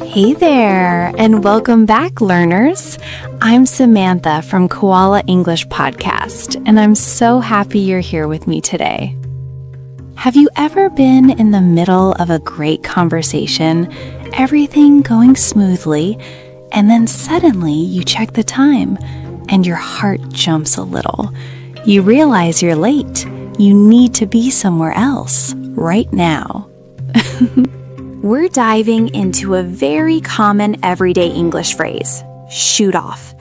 Hey there, and welcome back, learners. I'm Samantha from Koala English Podcast, and I'm so happy you're here with me today. Have you ever been in the middle of a great conversation, everything going smoothly, and then suddenly you check the time and your heart jumps a little? You realize you're late. You need to be somewhere else right now. We're diving into a very common everyday English phrase, shoot off.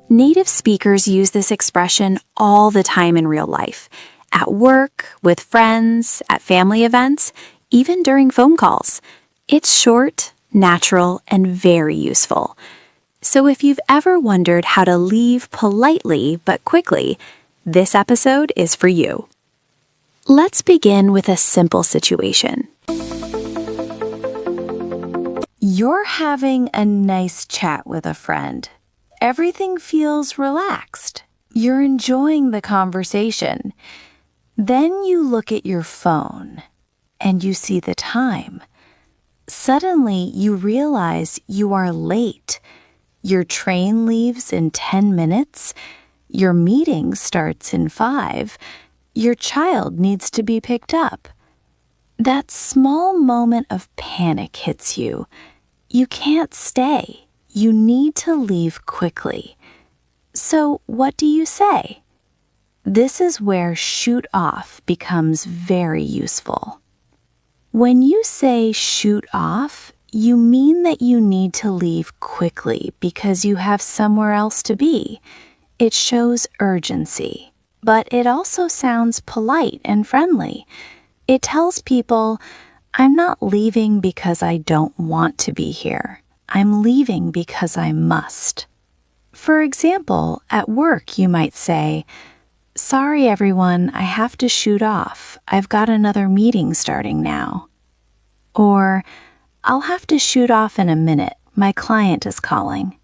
Native speakers use this expression all the time in real life, at work, with friends, at family events, even during phone calls. It's short, natural, and very useful. So if you've ever wondered how to leave politely but quickly, this episode is for you. Let's begin with a simple situation. You're having a nice chat with a friend. Everything feels relaxed. You're enjoying the conversation. Then you look at your phone and you see the time. Suddenly you realize you are late. Your train leaves in 10 minutes. Your meeting starts in 5. Your child needs to be picked up. That small moment of panic hits you. You can't stay. You need to leave quickly. So what do you say? This is where shoot off becomes very useful. When you say shoot off, you mean that you need to leave quickly because you have somewhere else to be. It shows urgency, but it also sounds polite and friendly. It tells people, I'm not leaving because I don't want to be here. I'm leaving because I must. For example, at work you might say, sorry everyone, I have to shoot off. I've got another meeting starting now. Or, I'll have to shoot off in a minute. My client is calling.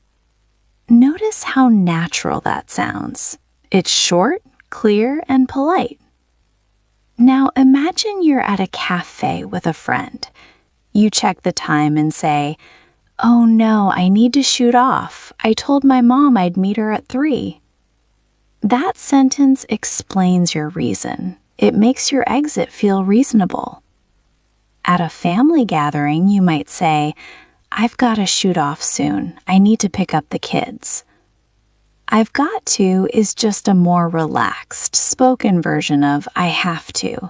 Notice how natural that sounds. It's short, clear, and polite. Now imagine you're at a cafe with a friend. You check the time and say, oh no, I need to shoot off. I told my mom I'd meet her at 3. That sentence explains your reason. It makes your exit feel reasonable. At a family gathering, you might say, I've got to shoot off soon. I need to pick up the kids. I've got to is just a more relaxed, spoken version of I have to.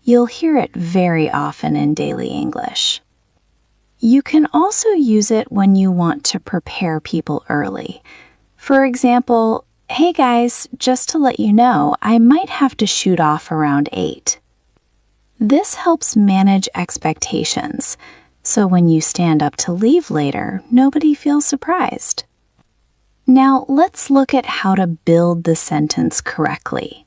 You'll hear it very often in daily English. You can also use it when you want to prepare people early. For example, hey guys, just to let you know, I might have to shoot off around 8. This helps manage expectations, so when you stand up to leave later, nobody feels surprised. Now, let's look at how to build the sentence correctly.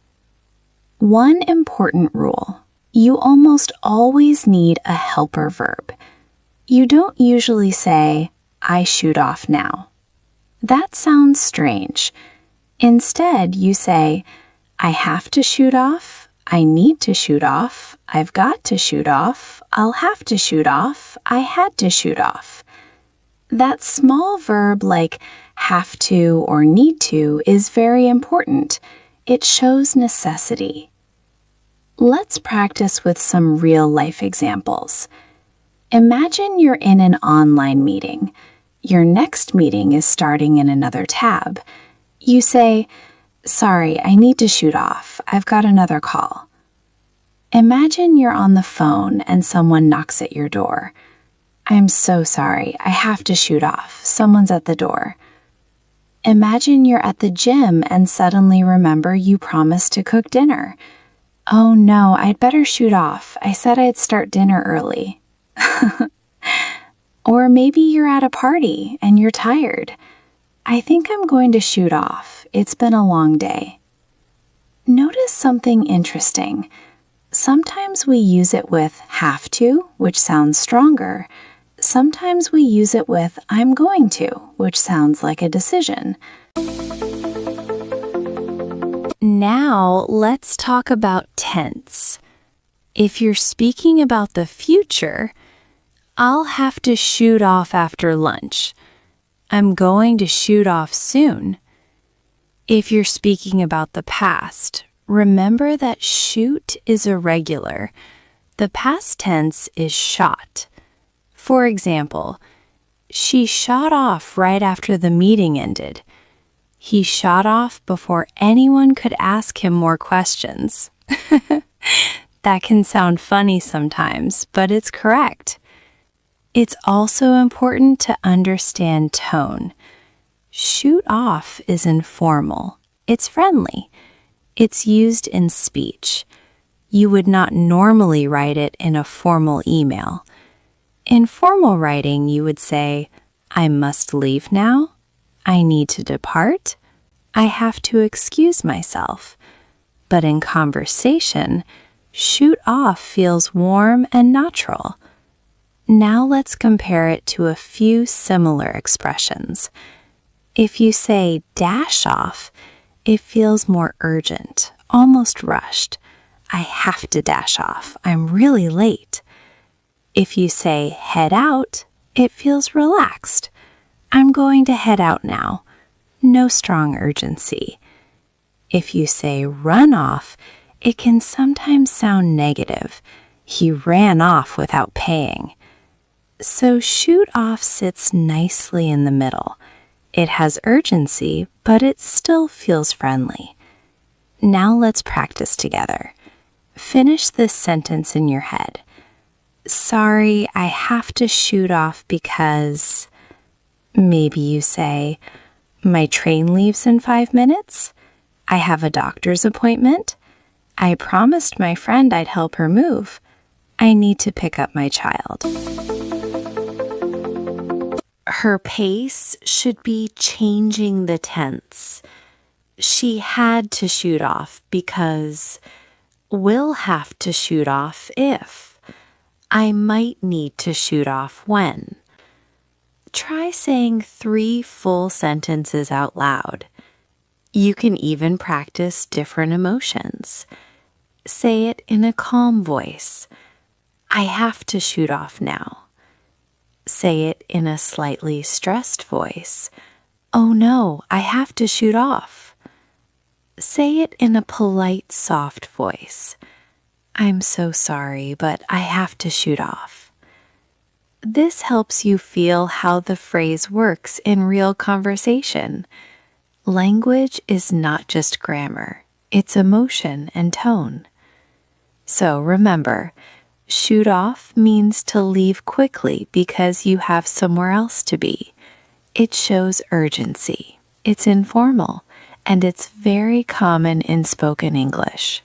One important rule: you almost always need a helper verb. You don't usually say, I shoot off now. That sounds strange. Instead, you say, I have to shoot off, I need to shoot off, I've got to shoot off, I'll have to shoot off, I had to shoot off. That small verb like have to or need to is very important. It shows necessity. Let's practice with some real-life examples. Imagine you're in an online meeting. Your next meeting is starting in another tab. You say, sorry, I need to shoot off. I've got another call. Imagine you're on the phone and someone knocks at your door. I'm so sorry. I have to shoot off. Someone's at the door. Imagine you're at the gym and suddenly remember you promised to cook dinner. Oh no, I'd better shoot off. I said I'd start dinner early. Or maybe you're at a party and you're tired. I think I'm going to shoot off. It's been a long day. Notice something interesting. Sometimes we use it with have to, which sounds stronger. Sometimes we use it with I'm going to, which sounds like a decision. Now let's talk about tense. If you're speaking about the future, I'll have to shoot off after lunch. I'm going to shoot off soon. If you're speaking about the past, remember that shoot is irregular. The past tense is shot. For example, she shot off right after the meeting ended. He shot off before anyone could ask him more questions. That can sound funny sometimes, but it's correct. It's also important to understand tone. Shoot off is informal. It's friendly. It's used in speech. You would not normally write it in a formal email. In formal writing, you would say, I must leave now. I need to depart. I have to excuse myself. But in conversation, shoot off feels warm and natural. Now let's compare it to a few similar expressions. If you say dash off, it feels more urgent, almost rushed. I have to dash off. I'm really late. If you say head out, it feels relaxed. I'm going to head out now. No strong urgency. If you say run off, it can sometimes sound negative. He ran off without paying. So shoot off sits nicely in the middle. It has urgency, but it still feels friendly. Now let's practice together. Finish this sentence in your head. Sorry, I have to shoot off because... Maybe you say, my train leaves in 5 minutes. I have a doctor's appointment. I promised my friend I'd help her move. I need to pick up my child. Her pace should be changing the tense. She had to shoot off because will have to shoot off if. I might need to shoot off when. Try saying 3 full sentences out loud. You can even practice different emotions. Say it in a calm voice. I have to shoot off now. Say it in a slightly stressed voice. Oh no, I have to shoot off. Say it in a polite, soft voice. I'm so sorry, but I have to shoot off. This helps you feel how the phrase works in real conversation. Language is not just grammar, it's emotion and tone. So remember, shoot off means to leave quickly because you have somewhere else to be. It shows urgency. It's informal, and it's very common in spoken English.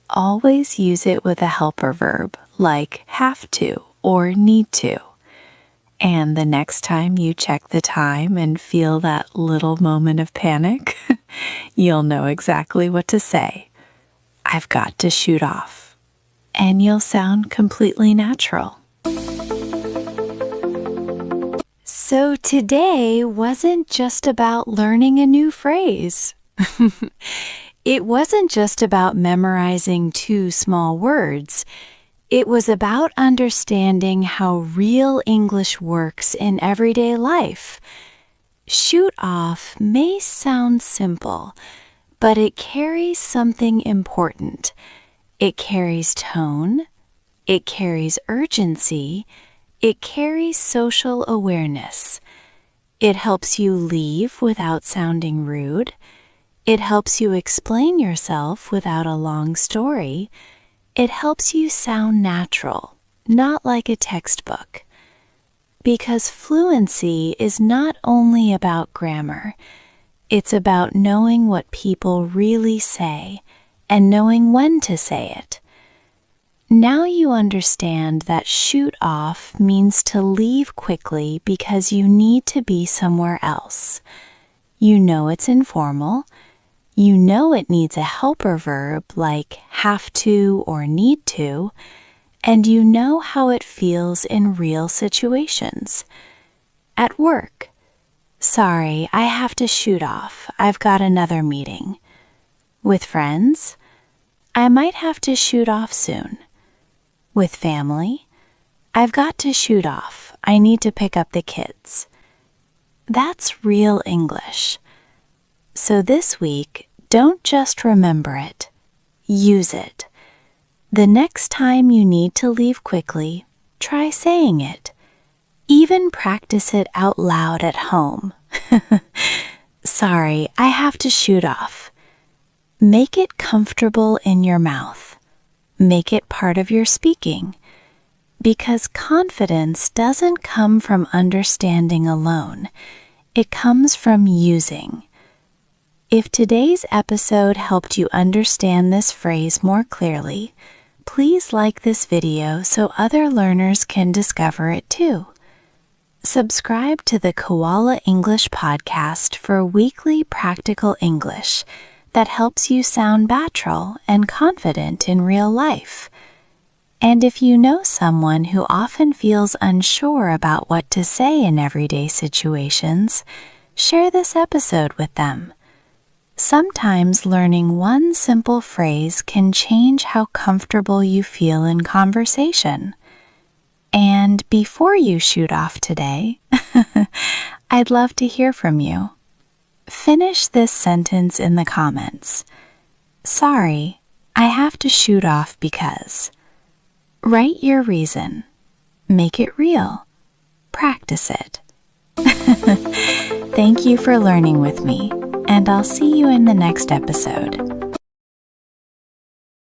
Always use it with a helper verb like have to or need to. And the next time you check the time and feel that little moment of panic, you'll know exactly what to say. I've got to shoot off. And you'll sound completely natural. So today wasn't just about learning a new phrase. It wasn't just about memorizing 2 small words. It was about understanding how real English works in everyday life. Shoot off may sound simple, but it carries something important. It carries tone, it carries urgency, it carries social awareness. It helps you leave without sounding rude. It helps you explain yourself without a long story. It helps you sound natural, not like a textbook. Because fluency is not only about grammar, it's about knowing what people really say and knowing when to say it. Now you understand that shoot off means to leave quickly because you need to be somewhere else. You know it's informal. You know it needs a helper verb like have to or need to, and you know how it feels in real situations. At work, sorry, I have to shoot off. I've got another meeting. With friends, I might have to shoot off soon. With family, I've got to shoot off. I need to pick up the kids. That's real English. So this week, don't just remember it. Use it. The next time you need to leave quickly, try saying it. Even practice it out loud at home. Sorry, I have to shoot off. Make it comfortable in your mouth. Make it part of your speaking. Because confidence doesn't come from understanding alone. It comes from using. If today's episode helped you understand this phrase more clearly, please like this video so other learners can discover it too. Subscribe to the Koala English Podcast for weekly practical English that helps you sound natural and confident in real life. And if you know someone who often feels unsure about what to say in everyday situations, share this episode with them. Sometimes learning one simple phrase can change how comfortable you feel in conversation. And before you shoot off today, I'd love to hear from you. Finish this sentence in the comments. Sorry, I have to shoot off because. Write your reason. Make it real. Practice it. Thank you for learning with me, and I'll see you in the next episode.